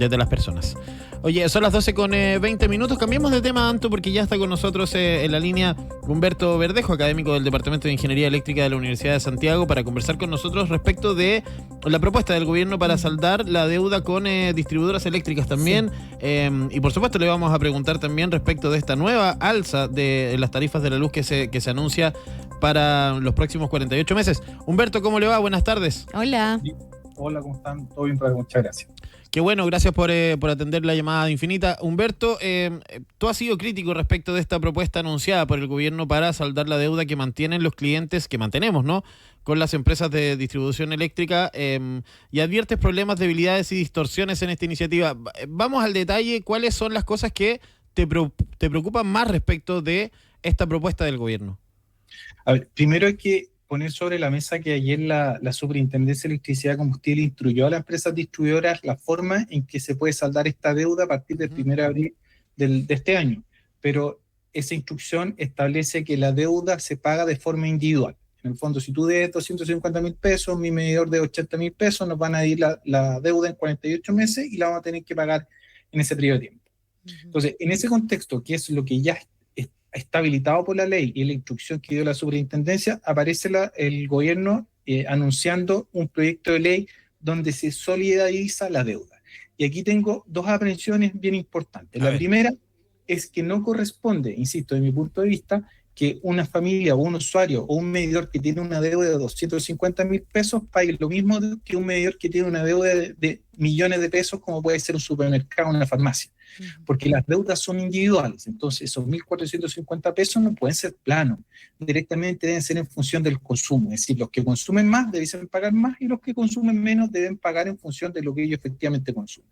desde las personas. Oye, son las 12 con 20 minutos. Cambiemos de tema, Anto, porque ya está con nosotros en la línea Humberto Verdejo, académico del Departamento de Ingeniería Eléctrica de la Universidad de Santiago, para conversar con nosotros respecto de la propuesta del gobierno para saldar la deuda con distribuidoras eléctricas también. Sí. Y por supuesto le vamos a preguntar también respecto de esta nueva alza de las tarifas de la luz que se anuncia para los próximos 48 meses. Humberto, ¿cómo le va? Buenas tardes. Hola. Hola, ¿cómo están? Todo bien, muchas gracias. Qué bueno, gracias por atender la llamada de Infinita. Humberto, tú has sido crítico respecto de esta propuesta anunciada por el gobierno para saldar la deuda que mantienen los clientes, que mantenemos, ¿no?, con las empresas de distribución eléctrica, y adviertes problemas, debilidades y distorsiones en esta iniciativa. Vamos al detalle, ¿cuáles son las cosas que te preocupan más respecto de esta propuesta del gobierno? A ver, primero hay que poner sobre la mesa que ayer la Superintendencia de Electricidad y Combustible instruyó a las empresas distribuidoras la forma en que se puede saldar esta deuda a partir del 1 de abril de este año. Pero esa instrucción establece que la deuda se paga de forma individual. En el fondo, si tú debes 250.000 pesos, mi medidor de 80.000 pesos, nos van a ir la deuda en 48 meses y la vamos a tener que pagar en ese periodo de tiempo. Entonces, en ese contexto, que es lo que ya está habilitado por la ley y la instrucción que dio la superintendencia, aparece el gobierno anunciando un proyecto de ley donde se solidariza la deuda. Y aquí tengo dos aprehensiones bien importantes. La primera es que no corresponde, insisto, desde mi punto de vista, que una familia o un usuario o un medidor que tiene una deuda de 250.000 pesos pague lo mismo que un medidor que tiene una deuda de millones de pesos, como puede ser un supermercado o una farmacia. Porque las deudas son individuales, entonces esos 1.450 pesos no pueden ser planos, directamente deben ser en función del consumo, es decir, los que consumen más deben pagar más y los que consumen menos deben pagar en función de lo que ellos efectivamente consumen.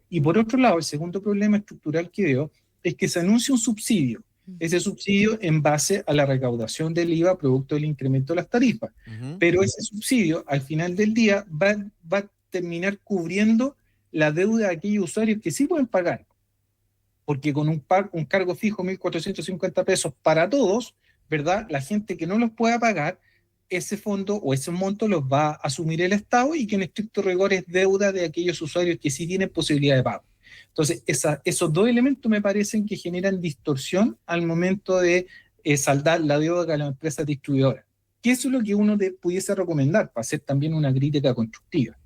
Y por otro lado, el segundo problema estructural que veo es que se anuncia un subsidio, ese subsidio en base a la recaudación del IVA producto del incremento de las tarifas, pero ese subsidio al final del día va a terminar cubriendo la deuda de aquellos usuarios que sí pueden pagar, porque con un cargo fijo 1.450 pesos para todos, ¿verdad? La gente que no los pueda pagar, ese fondo o ese monto los va a asumir el Estado y que en estricto rigor es deuda de aquellos usuarios que sí tienen posibilidad de pago. Entonces, esos dos elementos me parecen que generan distorsión al momento de saldar la deuda de las empresas distribuidoras. Que eso es lo que uno pudiese recomendar para hacer también una crítica constructiva.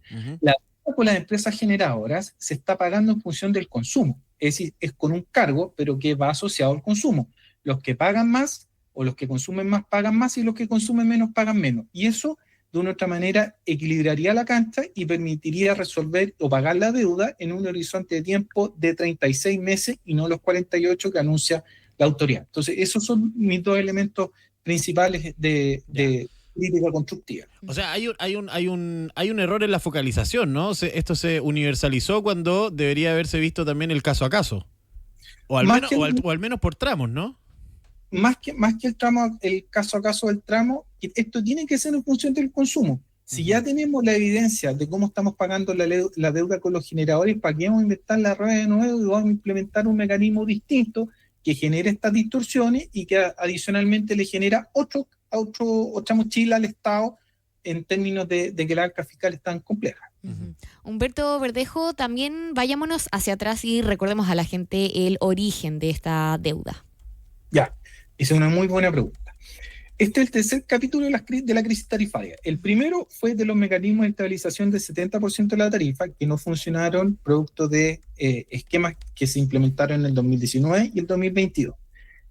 La deuda con las empresas generadoras se está pagando en función del consumo. Es decir, es con un cargo, pero que va asociado al consumo. Los que pagan más o los que consumen más pagan más y los que consumen menos pagan menos. Y eso, de una u otra manera, equilibraría la cancha y permitiría resolver o pagar la deuda en un horizonte de tiempo de 36 meses y no los 48 que anuncia la autoridad. Entonces, esos son mis dos elementos principales de crítica constructiva. O sea, hay un error en la focalización, ¿no? Esto se universalizó cuando debería haberse visto también el caso a caso. O al menos por tramos, ¿no? Más que el tramo, el caso a caso del tramo, esto tiene que ser en función del consumo. Si ya tenemos la evidencia de cómo estamos pagando la deuda con los generadores, ¿para qué vamos a inventar la rueda de nuevo y vamos a implementar un mecanismo distinto que genere estas distorsiones y que adicionalmente le genera otra mochila al Estado en términos de que la arca fiscal es tan compleja? Humberto Verdejo, también vayámonos hacia atrás y recordemos a la gente el origen de esta deuda. Ya, esa es una muy buena pregunta. Este es el tercer capítulo de la crisis tarifaria. El primero fue de los mecanismos de estabilización del 70% de la tarifa que no funcionaron producto de esquemas que se implementaron en el 2019 y el 2022.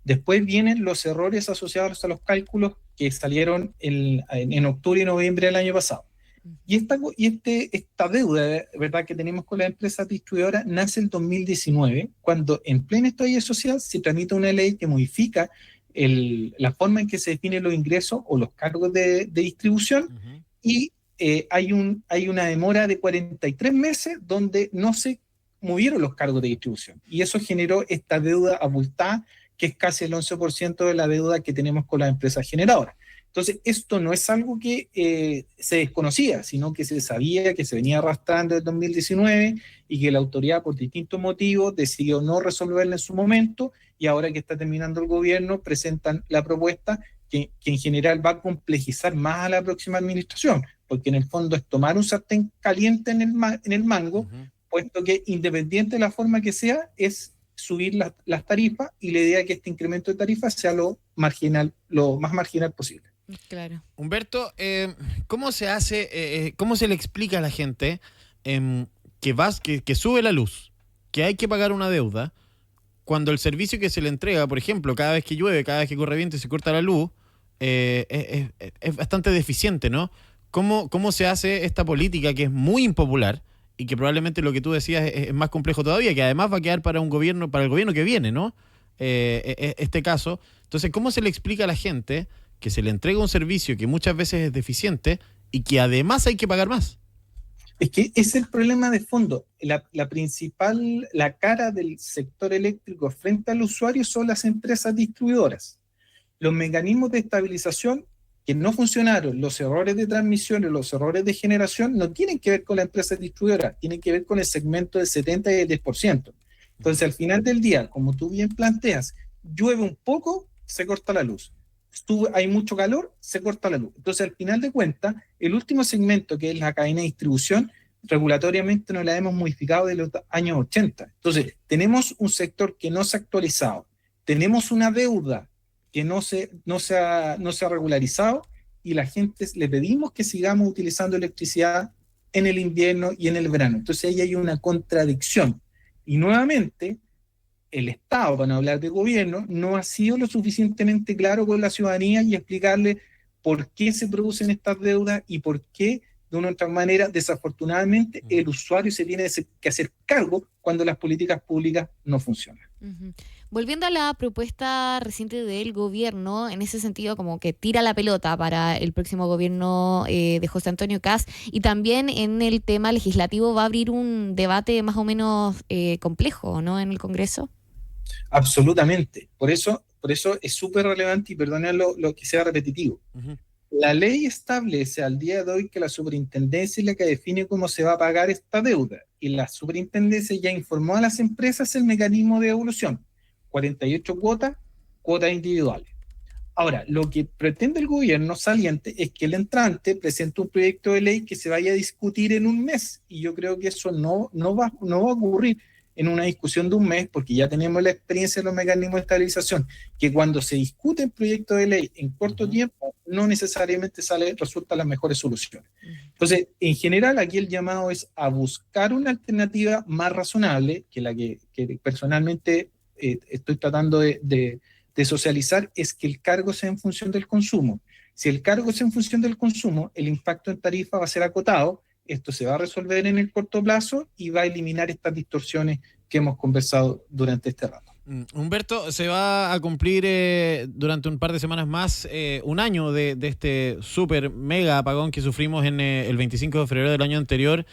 Después vienen los errores asociados a los cálculos que salieron en octubre y noviembre del año pasado. Y esta deuda, ¿verdad?, que tenemos con las empresas distribuidoras nace en 2019, cuando en pleno estallido social se tramita una ley que modifica la forma en que se definen los ingresos o los cargos de distribución, y hay una demora de 43 meses donde no se movieron los cargos de distribución. Y eso generó esta deuda abultada, que es casi el 11% de la deuda que tenemos con las empresas generadoras. Entonces, esto no es algo que se desconocía, sino que se sabía que se venía arrastrando desde 2019 y que la autoridad, por distintos motivos, decidió no resolverla en su momento, y ahora que está terminando el gobierno, presentan la propuesta que en general va a complejizar más a la próxima administración, porque en el fondo es tomar un sartén caliente en el mango, puesto que independiente de la forma que sea, es subir las tarifas, y la idea es que este incremento de tarifas sea lo más marginal posible. Claro. Humberto, ¿cómo se hace, cómo se le explica a la gente que sube la luz, que hay que pagar una deuda, cuando el servicio que se le entrega, por ejemplo, cada vez que llueve, cada vez que corre viento y se corta la luz, es bastante deficiente, ¿no? ¿Cómo se hace esta política que es muy impopular y que probablemente lo que tú decías es más complejo todavía, que además va a quedar para el gobierno que viene, ¿no? Este caso. Entonces, ¿cómo se le explica a la gente que se le entrega un servicio que muchas veces es deficiente y que además hay que pagar más? Es que es el problema de fondo. La cara del sector eléctrico frente al usuario son las empresas distribuidoras. Los mecanismos de estabilización que no funcionaron, los errores de transmisión y los errores de generación, no tienen que ver con la empresa distribuidora, tienen que ver con el segmento del 70 y el 10%. Entonces, al final del día, como tú bien planteas, llueve un poco, se corta la luz. Hay mucho calor, se corta la luz. Entonces, al final de cuentas, el último segmento, que es la cadena de distribución, regulatoriamente no la hemos modificado de los años 80. Entonces, tenemos un sector que no se ha actualizado, tenemos una deuda que no se ha regularizado, y la gente le pedimos que sigamos utilizando electricidad en el invierno y en el verano. Entonces ahí hay una contradicción. Y nuevamente, el Estado, para no hablar de gobierno, no ha sido lo suficientemente claro con la ciudadanía y explicarle por qué se producen estas deudas y por qué, de una u otra manera, desafortunadamente, el usuario se tiene que hacer cargo cuando las políticas públicas no funcionan. Uh-huh. Volviendo a la propuesta reciente del gobierno, en ese sentido como que tira la pelota para el próximo gobierno de José Antonio Kast, y también en el tema legislativo va a abrir un debate más o menos complejo, ¿no?, en el Congreso. Absolutamente. Por eso es súper relevante, y perdona lo que sea repetitivo. Uh-huh. La ley establece al día de hoy que la superintendencia es la que define cómo se va a pagar esta deuda, y la superintendencia ya informó a las empresas el mecanismo de devolución: 48 cuotas individuales. Ahora, lo que pretende el gobierno saliente es que el entrante presente un proyecto de ley que se vaya a discutir en un mes, y yo creo que eso no va a ocurrir en una discusión de un mes, porque ya tenemos la experiencia de los mecanismos de estabilización, que cuando se discute el proyecto de ley en corto tiempo, no necesariamente resultan las mejores soluciones. Entonces, en general, aquí el llamado es a buscar una alternativa más razonable, que la que personalmente estoy tratando de socializar, es que el cargo sea en función del consumo. Si el cargo es en función del consumo, el impacto en tarifa va a ser acotado. Esto se va a resolver en el corto plazo y va a eliminar estas distorsiones que hemos conversado durante este rato. Humberto, se va a cumplir durante un par de semanas más un año de este súper mega apagón que sufrimos en el 25 de febrero del año anterior.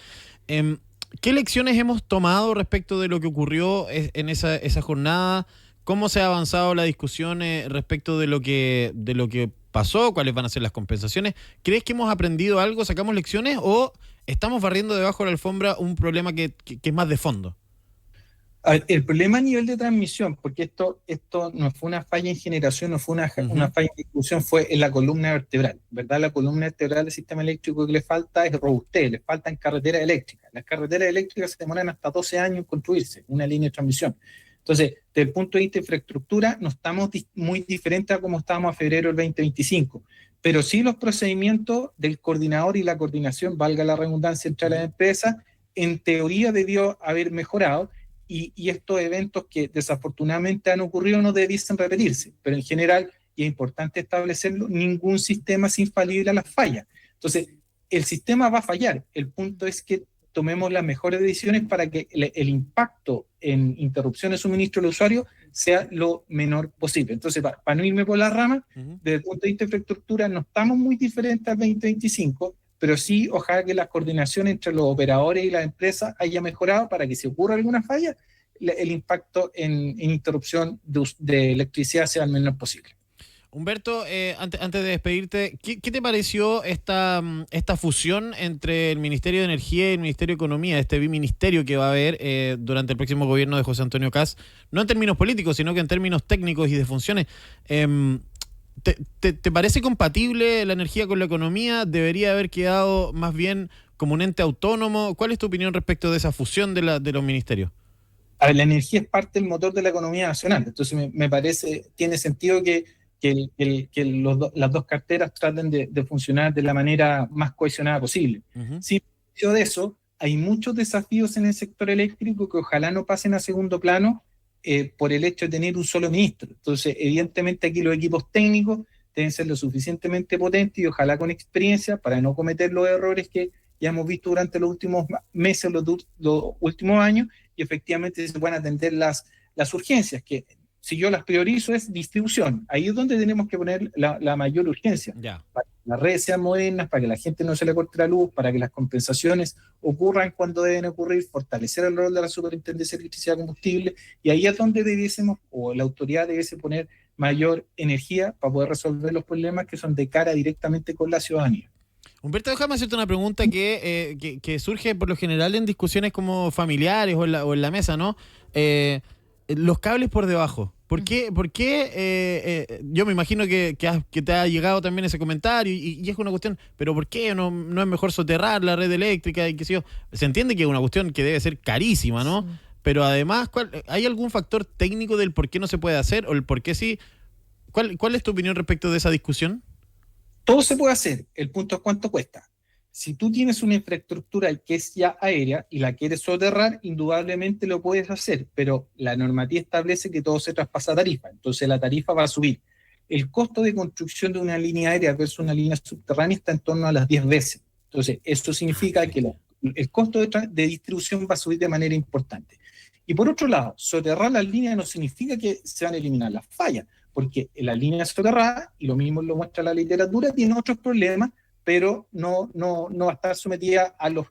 ¿Qué lecciones hemos tomado respecto de lo que ocurrió en esa jornada? ¿Cómo se ha avanzado la discusión respecto de lo que pasó? ¿Cuáles van a ser las compensaciones? ¿Crees que hemos aprendido algo? ¿Sacamos lecciones? ¿O estamos barriendo debajo de la alfombra un problema que es más de fondo? A ver, el problema a nivel de transmisión, porque esto no fue una falla en generación, no fue una falla en distribución, fue en la columna vertebral, ¿verdad? La columna vertebral del sistema eléctrico que le falta es robustez, le faltan carreteras eléctricas. Las carreteras eléctricas se demoran hasta 12 años en construirse, una línea de transmisión. Entonces, desde el punto de vista de infraestructura, no estamos muy diferentes a como estábamos a febrero del 2025, pero sí los procedimientos del coordinador y la coordinación, valga la redundancia, entre las empresas, en teoría debió haber mejorado, y estos eventos que desafortunadamente han ocurrido no debiesen repetirse, pero en general, y es importante establecerlo, ningún sistema es infalible a las fallas. Entonces, el sistema va a fallar, el punto es que tomemos las mejores decisiones para que el impacto en interrupción de suministro del usuario sea lo menor posible. Entonces, para no irme por la rama, desde el punto de vista de infraestructura no estamos muy diferentes al 2025, pero sí, ojalá que la coordinación entre los operadores y las empresas haya mejorado para que si ocurre alguna falla, el impacto en interrupción de electricidad sea el menor posible. Humberto, antes de despedirte, ¿qué te pareció esta fusión entre el Ministerio de Energía y el Ministerio de Economía, este biministerio que va a haber durante el próximo gobierno de José Antonio Kast? No en términos políticos, sino que en términos técnicos y de funciones. ¿Te parece compatible la energía con la economía? ¿Debería haber quedado más bien como un ente autónomo? ¿Cuál es tu opinión respecto de esa fusión de los ministerios? A ver, la energía es parte del motor de la economía nacional, entonces me parece, tiene sentido que las dos carteras traten de funcionar de la manera más cohesionada posible. Uh-huh. Sin perjuicio de eso, hay muchos desafíos en el sector eléctrico que ojalá no pasen a segundo plano por el hecho de tener un solo ministro. Entonces, evidentemente aquí los equipos técnicos deben ser lo suficientemente potentes y ojalá con experiencia para no cometer los errores que ya hemos visto durante los últimos meses, los últimos años, y efectivamente se puedan atender las urgencias, que si yo las priorizo es distribución. Ahí es donde tenemos que poner la mayor urgencia. Ya. Para que las redes sean modernas, para que la gente no se le corte la luz, para que las compensaciones ocurran cuando deben ocurrir, fortalecer el rol de la Superintendencia de Electricidad y Combustible, y ahí es donde debiésemos, o la autoridad debiese poner mayor energía para poder resolver los problemas que son de cara directamente con la ciudadanía. Humberto, déjame hacerte una pregunta que surge por lo general en discusiones como familiares o en la mesa, ¿no? Los cables por debajo. ¿Por qué yo me imagino que te ha llegado también ese comentario y es una cuestión, pero ¿por qué no es mejor soterrar la red eléctrica y qué sé yo? Se entiende que es una cuestión que debe ser carísima, ¿no? Sí. Pero además, ¿hay algún factor técnico del por qué no se puede hacer o el por qué sí? ¿Cuál es tu opinión respecto de esa discusión? Todo se puede hacer, el punto es cuánto cuesta. Si tú tienes una infraestructura que es ya aérea y la quieres soterrar, indudablemente lo puedes hacer, pero la normativa establece que todo se traspasa a tarifa, entonces la tarifa va a subir. El costo de construcción de una línea aérea versus una línea subterránea está en torno a las 10 veces. Entonces, esto significa que el costo de distribución va a subir de manera importante. Y por otro lado, soterrar las líneas no significa que se van a eliminar las fallas, porque la línea soterrada, y lo mismo lo muestra la literatura, tiene otros problemas, pero no va a estar sometida a los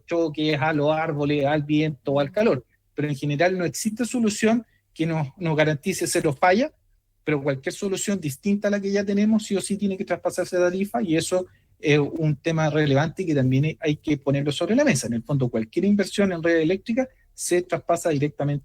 choques, a los árboles, al viento o al calor. Pero en general no existe solución que nos garantice cero falla, pero cualquier solución distinta a la que ya tenemos sí o sí tiene que traspasarse de tarifa, y eso es un tema relevante que también hay que ponerlo sobre la mesa. En el fondo, cualquier inversión en red eléctrica se traspasa directamente